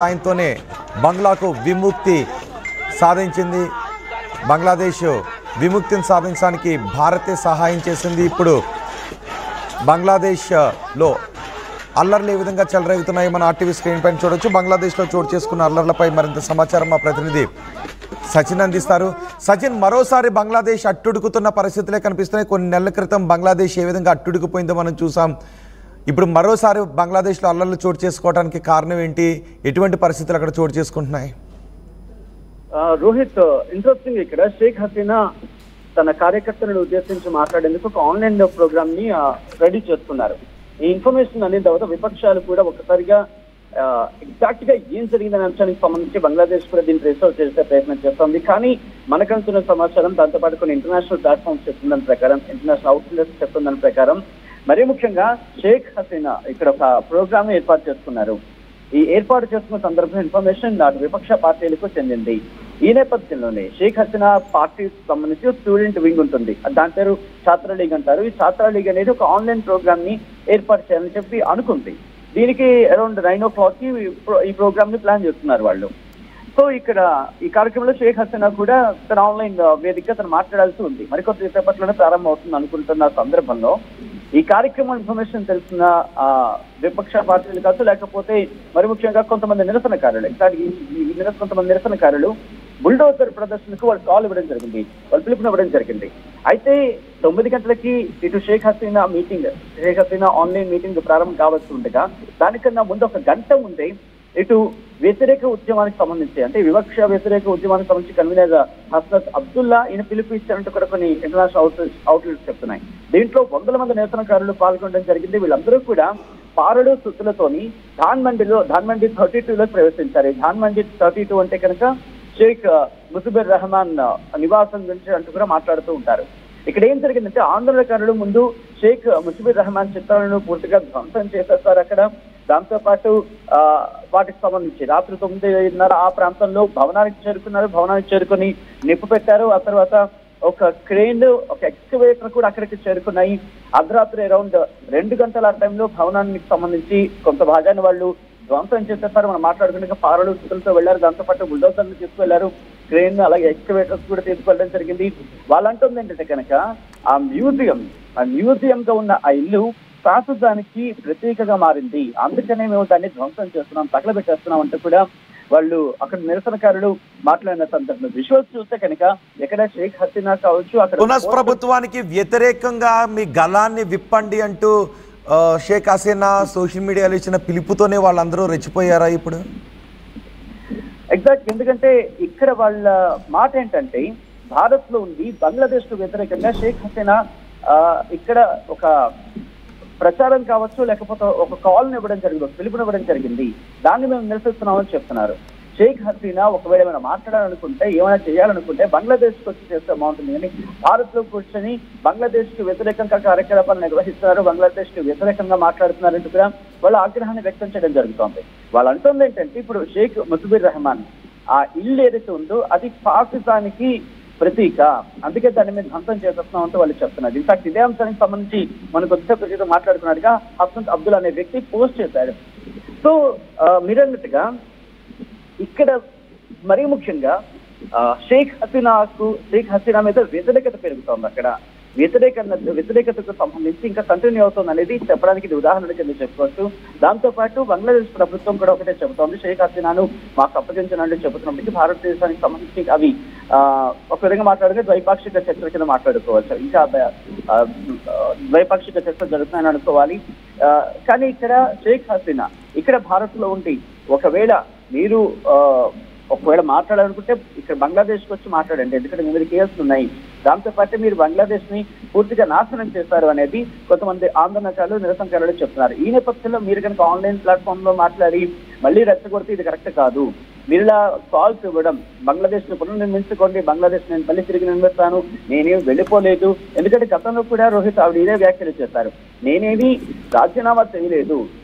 సాయంతోనే బంగ్లాకు విముక్తి సాధించింది. బంగ్లాదేశ్ విముక్తిని సాధించడానికి భారతే సహాయం చేసింది. ఇప్పుడు బంగ్లాదేశ్లో అల్లర్లు ఏ విధంగా చెలరేగుతున్నాయి మన ఆర్టీవీ స్క్రీన్ పైన చూడొచ్చు. బంగ్లాదేశ్లో చోటు చేసుకున్న అల్లర్లపై మరింత సమాచారం మా ప్రతినిధి సచిన్ అందిస్తారు. సచిన్, మరోసారి బంగ్లాదేశ్ అట్టుడుకుతున్న పరిస్థితులే కనిపిస్తున్నాయి. కొన్ని నెలల క్రితం బంగ్లాదేశ్ ఏ విధంగా అట్టుడుకుపోయిందో మనం చూసాం. ఇప్పుడు మరోసారి బంగ్లాదేశ్లో అల్లర్లు చోటు చేసుకోవడానికి కారణం ఏంటి? ఎటువంటి పరిస్థితులు అక్కడ చోటు చేసుకుంటున్నాయి? రోహిత్, ఇంట్రెస్టింగ్, ఇక్కడ షేక్ హసీనా తన కార్యకర్తలను ఉద్దేశించి మాట్లాడేందుకు ఒక ఆన్లైన్ ప్రోగ్రామ్ ని రెడీ చేస్తున్నారు. ఈ ఇన్ఫర్మేషన్ అనే తర్వాత విపక్షాలు కూడా ఒకసారిగా ఎగ్జాక్ట్ గా ఏం జరిగిందనే అంశానికి సంబంధించి బంగ్లాదేశ్ కూడా దీన్ని రీసెర్చ్ చేసే ప్రయత్నం చేస్తోంది. కానీ మనకంటున్న సమాచారం, దాంతోపాటు కొన్ని ఇంటర్నేషనల్ ప్లాట్ఫామ్స్ చెప్తుందని ప్రకారం, ఇంటర్నేషనల్ అవుట్లెట్స్ చెప్తుందని ప్రకారం, మరీ ముఖ్యంగా షేక్ హసీనా ఇక్కడ ఒక ప్రోగ్రామ్ ఏర్పాటు చేస్తున్నారు. ఈ ఏర్పాటు చేసుకున్న సందర్భంలో ఇన్ఫర్మేషన్ నాటి విపక్ష పార్టీలకు చెందింది. ఈ నేపథ్యంలోనే షేక్ హసీనా పార్టీ సంబంధించి స్టూడెంట్ వింగ్ ఉంటుంది, దాని పేరు ఛాత్ర లీగ్ అంటారు. ఈ ఛాత్ర లీగ్ అనేది ఒక ఆన్లైన్ ప్రోగ్రామ్ ని ఏర్పాటు చేయాలని చెప్పి అనుకుంది. దీనికి అరౌండ్ 9 o'clock కి ఈ ప్రోగ్రామ్ ని ప్లాన్ చేస్తున్నారు వాళ్ళు. సో ఇక్కడ ఈ కార్యక్రమంలో షేక్ హసీనా కూడా తన ఆన్లైన్ వేదికగా తను మాట్లాడాల్సి ఉంది. మరికొద్ది సేపట్లోనే ప్రారంభం అవుతుంది అనుకుంటున్న సందర్భంలో ఈ కార్యక్రమం ఇన్ఫర్మేషన్ తెలిసిన విపక్ష పార్టీలు కాదు, లేకపోతే మరి ముఖ్యంగా కొంతమంది నిరసనకారులు, కొంతమంది నిరసనకారులు బుల్డోజర్ ప్రదర్శనకు వాళ్ళు కాల్ ఇవ్వడం జరిగింది, వాళ్ళు పిలుపునివ్వడం జరిగింది. అయితే 9 గంటలకి ఇటు షేక్ హసీనా ఆన్లైన్ మీటింగ్ ప్రారంభం కావాల్సి ఉండగా దానికన్నా ముందు ఒక గంట ముందే ఇటు వ్యతిరేక ఉద్యమానికి సంబంధించి, అంటే వివక్ష వ్యతిరేక ఉద్యమానికి సంబంధించి కన్వీనర్ హస్నత్ అబ్దుల్లా ఈయన పిలుపు ఇచ్చారంటూ కూడా కొన్ని ఇంటర్నేషనల్ అవుట్లెట్స్ చెప్తున్నాయి. దీంట్లో వందల మంది నిరసనకారులు పాల్గొనడం జరిగింది. వీళ్ళందరూ కూడా పారడు సుత్తులతోని ధాన్మండి 32లో ప్రవేశించారు. ధాన్మండి 32 అంటే కనుక షేక్ ముజిబుర్ రెహమాన్ నివాసం గురించి అంటూ కూడా మాట్లాడుతూ ఉంటారు. ఇక్కడ ఏం జరిగిందంటే ఆందోళనకారులు ముందు షేక్ ముజిబుర్ రెహమాన్ చిత్రాలను పూర్తిగా ధ్వంసం చేసేస్తారు అక్కడ. దాంతో పాటు వాటికి సంబంధించి రాత్రి 9:30 ఆ ప్రాంతంలో భవనానికి చేరుకున్నారు. భవనానికి చేరుకొని నిప్పు పెట్టారు. ఆ తర్వాత ఒక క్రేన్, ఒక ఎక్స్కవేటర్ కూడా అక్కడికి చేరుకున్నాయి. అర్ధరాత్రి అరౌండ్ 2 గంటల టైంలో భవనానికి సంబంధించి కొంత భాగాన్ని వాళ్ళు ధ్వంసం చేసేస్తారు. మనం మాట్లాడుకునే పారలు సుతులతో వెళ్లారు. దాంతో పాటు బుల్డోజర్లు తీసుకువెళ్లారు, క్రేన్ అలాగే ఎక్స్కవేటర్స్ కూడా తీసుకెళ్లడం జరిగింది. వాళ్ళంటుంది ఏంటంటే కనుక ఆ మ్యూజియం గా ఉన్న ఆ ఇల్లు శాశ్వతానికి ప్రత్యేకగా మారింది, అందుకనే మేము దాన్ని ధ్వంసం చేస్తున్నాం, తగలబెట్టేస్తున్నాం అంటూ కూడా వాళ్ళు అక్కడ నిరసనకారులు మాట్లాడిన సందర్భంలో విజువల్స్ చూస్తే కనుక ఎక్కడ షేక్ హసీనా కావచ్చు, అక్కడ పునఃప్రభుత్వానికి వ్యతిరేకంగా మీ గళాన్ని విప్పండి అంటూ షేక్ హసీనా సోషల్ మీడియాలో ఇచ్చిన పిలుపుతోనే వాళ్ళందరూ రెచ్చిపోయారా ఇప్పుడు? ఎగ్జాక్ట్, ఎందుకంటే ఇక్కడ వాళ్ళ మాట ఏంటంటే భారత్ లో ఉండి బంగ్లాదేశ్ కు వ్యతిరేకంగా షేక్ హసీనా ఇక్కడ ఒక ప్రచారం కావచ్చు, లేకపోతే ఒక కాల్ని ఇవ్వడం జరిగింది, పిలుపునివ్వడం జరిగింది, దాన్ని మేము నిరసిస్తున్నామని చెప్తున్నారు. షేక్ హసీనా ఒకవేళ ఏమైనా మాట్లాడాలనుకుంటే, ఏమైనా చేయాలనుకుంటే బంగ్లాదేశ్కి వచ్చి చేస్తే బాగుంటుంది, కానీ భారత్ లో కూర్చొని బంగ్లాదేశ్ కి వ్యతిరేకంగా కార్యకలాపాలు నిర్వహిస్తున్నారు, బంగ్లాదేశ్ కి వ్యతిరేకంగా మాట్లాడుతున్నారంటూ కూడా వాళ్ళ ఆగ్రహాన్ని వ్యక్తం చేయడం జరుగుతోంది. వాళ్ళు అంటుంది ఏంటంటే ఇప్పుడు షేక్ ముజిబుర్ రెహమాన్ ఆ ఇల్లు ఏదైతే ఉందో అది పాకిస్తాన్కి ప్రతీక, అందుకే దాన్ని మీద ధ్వంసం చేస్తున్నాం అంటూ వాళ్ళు చెప్తున్నారు. ఇన్ఫాక్ట్ ఇదే అంశానికి సంబంధించి మనకు కొద్దిసేపు మాట్లాడుకున్నట్టుగా హస్నత్ అబ్దుల్లా అనే వ్యక్తి పోస్ట్ చేశారు. సో మీరన్నట్టుగా ఇక్కడ మరీ ముఖ్యంగా షేక్ హసీనా మీద వ్యతిరేకత పెరుగుతోంది. అక్కడ వ్యతిరేకతకు సంబంధించి ఇంకా కంటిన్యూ అవుతుంది అనేది చెప్పడానికి ఇది ఉదాహరణ కింద చెప్పుకోవచ్చు. దాంతో పాటు బంగ్లాదేశ్ ప్రభుత్వం కూడా ఒకటే చెబుతోంది, షేక్ హసీనాను మాకు అప్పగించినట్టు చెబుతున్నప్పటికీ భారతదేశానికి సంబంధించి అవి ఒక విధంగా మాట్లాడితే ద్వైపాక్షిక చర్చల కింద మాట్లాడుకోవచ్చు, ఇంకా ద్వైపాక్షిక చర్చలు జరుగుతున్నాయని అనుకోవాలి. కానీ ఇక్కడ షేక్ హసీనా ఇక్కడ భారత్ లో ఉండి ఒకవేళ మాట్లాడాలనుకుంటే ఇక్కడ బంగ్లాదేశ్కి వచ్చి మాట్లాడండి, ఎందుకంటే మీ మీద కేసులు ఉన్నాయి, దాంతో పాటు మీరు బంగ్లాదేశ్ ని పూర్తిగా నాశనం చేశారు అనేది కొంతమంది ఆందోళనకారులు నిరసనకారులు చెప్తున్నారు. ఈ నేపథ్యంలో మీరు కనుక ఆన్లైన్ ప్లాట్ఫామ్ లో మాట్లాడి మళ్ళీ రెచ్చగొడితే ఇది కరెక్ట్ కాదు, మీరు ఇలా కాల్స్ ఇవ్వడం, బంగ్లాదేశ్ ని పునర్నిర్మించుకోండి, బంగ్లాదేశ్ నేను మళ్ళీ తిరిగి నిర్మిస్తాను, నేనేమి వెళ్ళిపోలేదు, ఎందుకంటే గతంలో కూడా రోహిత్ ఆవిడ ఇదే వ్యాఖ్యలు చేశారు, నేనేమి రాజీనామా చేయలేదు,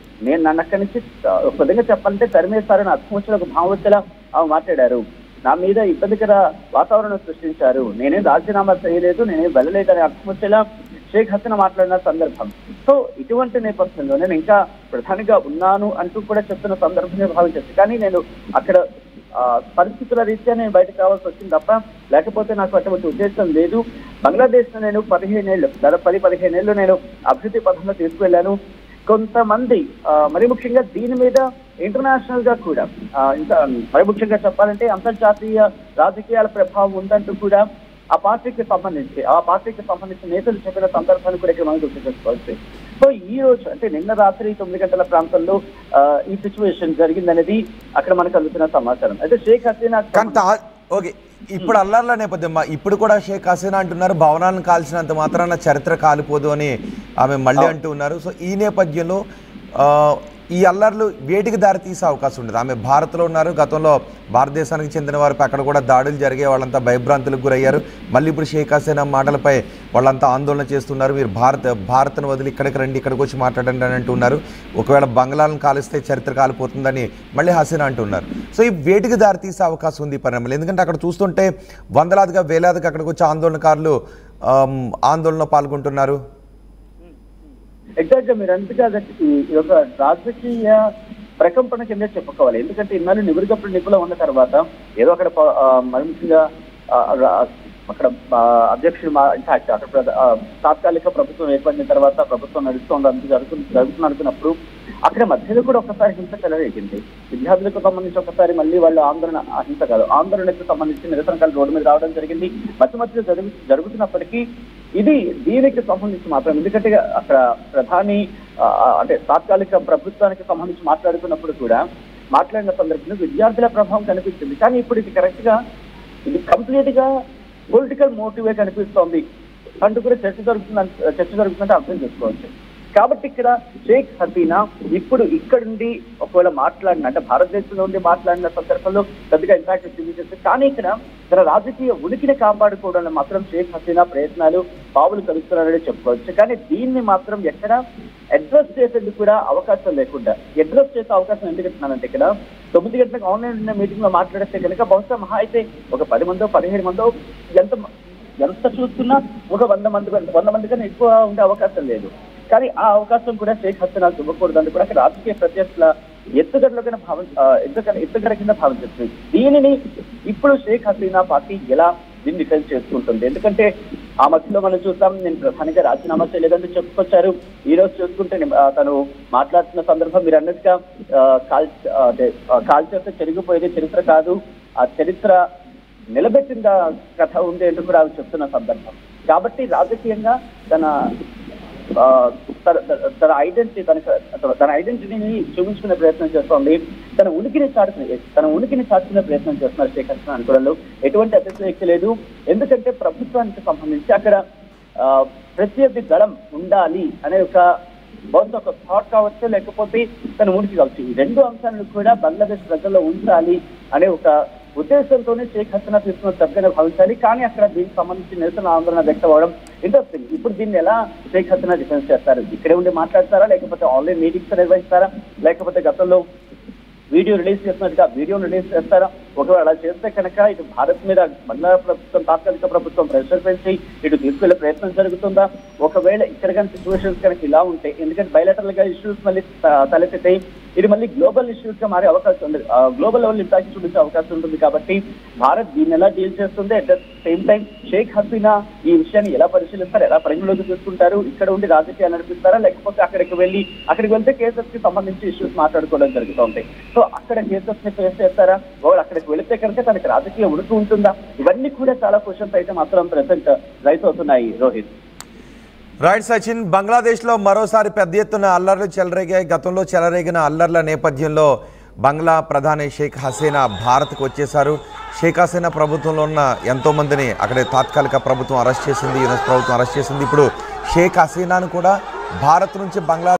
నేను నన్ను అక్కడి నుంచి ఒక విధంగా చెప్పాలంటే తరిమేస్తారని అర్థం ఒక భావం వచ్చేలా ఆమె మాట్లాడారు. నా మీద ఇబ్బందికర వాతావరణం సృష్టించారు, నేనేం రాజీనామా చేయలేదు, నేనేం వెళ్ళలేదు అని అర్థం వచ్చేలా షేక్ హసీనా మాట్లాడిన సందర్భం. సో ఇటువంటి నేపథ్యంలో నేను ఇంకా ప్రధానిగా ఉన్నాను అంటూ కూడా చెప్తున్న సందర్భంగా భావించచ్చు. కానీ నేను అక్కడ పరిస్థితుల రీత్యా నేను బయటకు రావాల్సి వచ్చింది తప్ప లేకపోతే నాకు అటువంటి ఉద్దేశం లేదు. బంగ్లాదేశ్ లో నేను 15 ఏళ్ళు, దాదాపు 10-15 ఏళ్ళు నేను అభివృద్ధి పథంలో తీసుకువెళ్ళాను. కొంతమంది మరి ముఖ్యంగా దీని మీద ఇంటర్నేషనల్ గా కూడా ఇంకా మరి ముఖ్యంగా చెప్పాలంటే అంతర్జాతీయ రాజకీయాల ప్రభావం ఉందంటూ కూడా ఆ పార్టీకి సంబంధించిన నేతలు చెప్పిన సందర్భాన్ని కూడా ఇక్కడ మనం గుర్తు చేసుకోవచ్చు. సో ఈ రోజు అంటే నిన్న రాత్రి 9 గంటల ప్రాంతంలో ఈ సిచ్యువేషన్ జరిగిందనేది అక్కడ మనకు అందుతున్న సమాచారం. అయితే షేక్ హసీనా ఓకే, ఇప్పుడు అల్లర్ల నేపథ్యం ఇప్పుడు కూడా షేక్ హసీనా అంటున్నారు భవనాలను కాల్చినంత మాత్రాన చరిత్ర కాలిపోదు అని ఆమె మళ్ళీ అంటూ ఉన్నారు. సో ఈ నేపథ్యంలో ఈ అల్లర్లు వేటికి దారి తీసే అవకాశం ఉండదు. ఆమె భారత్లో ఉన్నారు, గతంలో భారతదేశానికి చెందిన వారిపై అక్కడ కూడా దాడులు జరిగే వాళ్ళంతా భయభ్రాంతులకు గురయ్యారు. మళ్ళీ ఇప్పుడు షేక్ హసీనా మాటలపై వాళ్ళంతా ఆందోళన చేస్తున్నారు. మీరు భారత్ను వదిలి ఇక్కడికి రండి, ఇక్కడికి వచ్చి మాట్లాడండి అని అంటున్నారు. ఒకవేళ బంగ్లాలను కాలిస్తే చరిత్ర కాలిపోతుందని మళ్ళీ హసీనా అంటున్నారు. సో ఈ వేటికి దారి తీసే అవకాశం ఉంది ఈ పరిణామాలు. ఎందుకంటే అక్కడ చూస్తుంటే వందలాదిగా వేలాదిగా అక్కడికి వచ్చి ఆందోళనకారులు ఆందోళనలో పాల్గొంటున్నారు. ఎగ్జాక్ట్ గా మీరు అంతగా ఈ యొక్క రాజకీయ ప్రకంపన కింద చెప్పుకోవాలి. ఎందుకంటే ఇన్నాళ్ళు నిబురుగప్పుడు నిపులో ఉన్న తర్వాత ఏదో అక్కడ మరి ముఖ్యంగా అక్కడ అధ్యక్షుడు ఇన్ఫాక్ట్ అక్కడ తాత్కాలిక ప్రభుత్వం ఏర్పడిన తర్వాత ప్రభుత్వం నడుస్తుంది జరుగుతుంది అనుకున్నప్పుడు అక్కడ మధ్యలో కూడా ఒకసారి హింస చెలరేగింది. విద్యార్థులకు సంబంధించి ఒకసారి మళ్ళీ వాళ్ళు హింస కాదు ఆందోళనకు సంబంధించి నిరసనకాలు రోడ్డు మీద రావడం జరిగింది. మధ్య జరుగుతున్నప్పటికీ ఇది దీనికి సంబంధించి మాత్రం ఎందుకంటే అక్కడ ప్రధాని అంటే తాత్కాలిక ప్రభుత్వానికి సంబంధించి మాట్లాడుతున్నప్పుడు కూడా మాట్లాడిన సందర్భంలో విద్యార్థుల ప్రభావం కనిపించింది. కానీ ఇప్పుడు ఇది కరెక్ట్ గా ఇది కంప్లీట్ గా పొలిటికల్ మోటివే కనిపిస్తోంది అంటూ కూడా చర్చ జరుగుతుందంటే అర్థం చేసుకోవచ్చు. కాబట్టి ఇక్కడ షేక్ హసీనా ఇప్పుడు ఇక్కడుండి ఒకవేళ మాట్లాడిన అంటే భారతదేశంలో ఉండి మాట్లాడిన సందర్భంలో పెద్దగా ఇంపాక్ట్ చూపించేస్తుంది. కానీ ఇక్కడ తన రాజకీయ ఉనికిని కాపాడుకోవడానికి మాత్రం షేక్ హసీనా ప్రయత్నాలు పావులు కలుస్తున్నారని చెప్పుకోవచ్చు. కానీ దీన్ని మాత్రం ఎక్కడ అడ్రస్ చేసేందుకు కూడా అవకాశం లేకుండా అడ్రస్ చేసే అవకాశం ఎందుకు ఇస్తున్నానంటే ఇక్కడ 9 గంటలకు ఆన్లైన్ మీటింగ్ లో మాట్లాడితే కనుక బహుశా మహా అయితే ఒక 10 మందో 15 మందో ఎంత చూస్తున్నా ఒక 100 మంది కన్నా ఎక్కువ ఉండే అవకాశం లేదు. కానీ ఆ అవకాశం కూడా షేక్ హసీనా ఇవ్వకూడదని కూడా రాజకీయ ప్రత్యర్థుల ఎత్తుగడల కింద భావించవచ్చు. దీనిని ఇప్పుడు షేక్ హసీనా పార్టీ ఎలా దీన్ని డిఫెన్స్ చేసుకుంటుంది. ఎందుకంటే ఆ మధ్యలో మనం చూస్తాం నేను ప్రధానిగా రాజీనామా చేయలేదని చెప్పుకొచ్చారు. ఈ రోజు చూసుకుంటే తను మాట్లాడుతున్న సందర్భం మీరు అన్నట్టుగా కాల్చేస్తే చెరిగిపోయేది చరిత్ర కాదు, ఆ చరిత్ర నిలబెట్టిన కథ ఉంది అంటూ కూడా ఆమె చెప్తున్న సందర్భం. కాబట్టి రాజకీయంగా తన ఐడెంటిటీని చూపించుకునే ప్రయత్నం చేస్తోంది. తన ఉనికిని చాటుకునే ప్రయత్నం చేస్తున్నారు షేక్ హసీనా అనుకోవడంలో ఎటువంటి అతిశయోక్తి లేదు. ఎందుకంటే ప్రభుత్వానికి సంబంధించి అక్కడ ప్రత్యర్థి దళం ఉండాలి అనే బహుశా ఒక థాట్ కావచ్చు, లేకపోతే తన ఉనికి కావచ్చు. ఈ 2 అంశాలను కూడా బంగ్లాదేశ్ ప్రజల్లో ఉంచాలి అనే ఒక ఉద్దేశంతోనే షేక్ హసీనా తీసుకున్న తగ్గగా భావించాలి. కానీ అక్కడ దీనికి సంబంధించి నిరసన ఆందోళన వ్యక్తం అవడం ఇంట్రెస్టింగ్. ఇప్పుడు దీన్ని ఎలా షేక్ హసీనా డిఫెన్స్ చేస్తారు? ఇక్కడే ఉండి మాట్లాడతారా, లేకపోతే ఆన్లైన్ మీటింగ్స్ నిర్వహిస్తారా, లేకపోతే గతంలో వీడియో రిలీజ్ చేస్తున్నట్టుగా వీడియోను రిలీజ్ చేస్తారా? ఒకవేళ అలా చేస్తే కనుక ఇటు భారత్ మీద బంగ్లా ప్రభుత్వం తాత్కాలిక ప్రభుత్వం ప్రెషర్ పెంచి ఇటు తీసుకెళ్లే ప్రయత్నం జరుగుతుందా? ఒకవేళ ఇక్కడ కానీ సిచ్యువేషన్స్ కనుక ఇలా ఉంటే, ఎందుకంటే బయలాటరల్ గా ఇష్యూస్ మళ్ళీ తలెత్తితాయి, ఇది మళ్ళీ గ్లోబల్ ఇష్యూస్ గా మారే అవకాశం ఉంది, గ్లోబల్ లెవెల్ ఇంపాక్ట్ చూపించే అవకాశం ఉంటుంది. కాబట్టి భారత్ దీన్ని ఎలా డీల్ చేస్తుంది, at the same time Sheikh Hasina ఈ విషయాన్ని ఎలా పరిశీలిస్తారు, ఎలా పరిగణలోకి తీసుకుంటారు, ఇక్కడ ఉండి రాజకీయాలు నడిపిస్తారా, లేకపోతే అక్కడికి వెళ్తే కేసెస్ కి సంబంధించి ఇష్యూస్ మాట్లాడుకోవడం జరుగుతుంది. సో అక్కడ కేసెస్ ని ఫేస్ చేస్తారా, వాళ్ళు అక్కడికి వెళితే కనుక తనకి రాజకీయ ఉనికి ఉంటుందా? ఇవన్నీ కూడా చాలా క్వశ్చన్స్ అయితే మాత్రం ప్రెసెంట్ రైస్ అవుతున్నాయి. రోహిత్. రైట్ సచిన్, బంగ్లాదేశ్లో మరోసారి పెద్ద ఎత్తున అల్లర్లు చెలరేగాయి. గతంలో చెలరేగిన అల్లర్ల నేపథ్యంలో బంగ్లా ప్రధాని షేక్ హసీనా భారత్కు వచ్చేశారు. షేక్ హసీనా ప్రభుత్వంలో ఉన్న ఎంతోమందిని అక్కడే తాత్కాలిక ప్రభుత్వం అరెస్ట్ చేసింది, యుఎస్ ప్రభుత్వం అరెస్ట్ చేసింది. ఇప్పుడు షేక్ హసీనాను కూడా భారత్ నుంచి బంగ్లా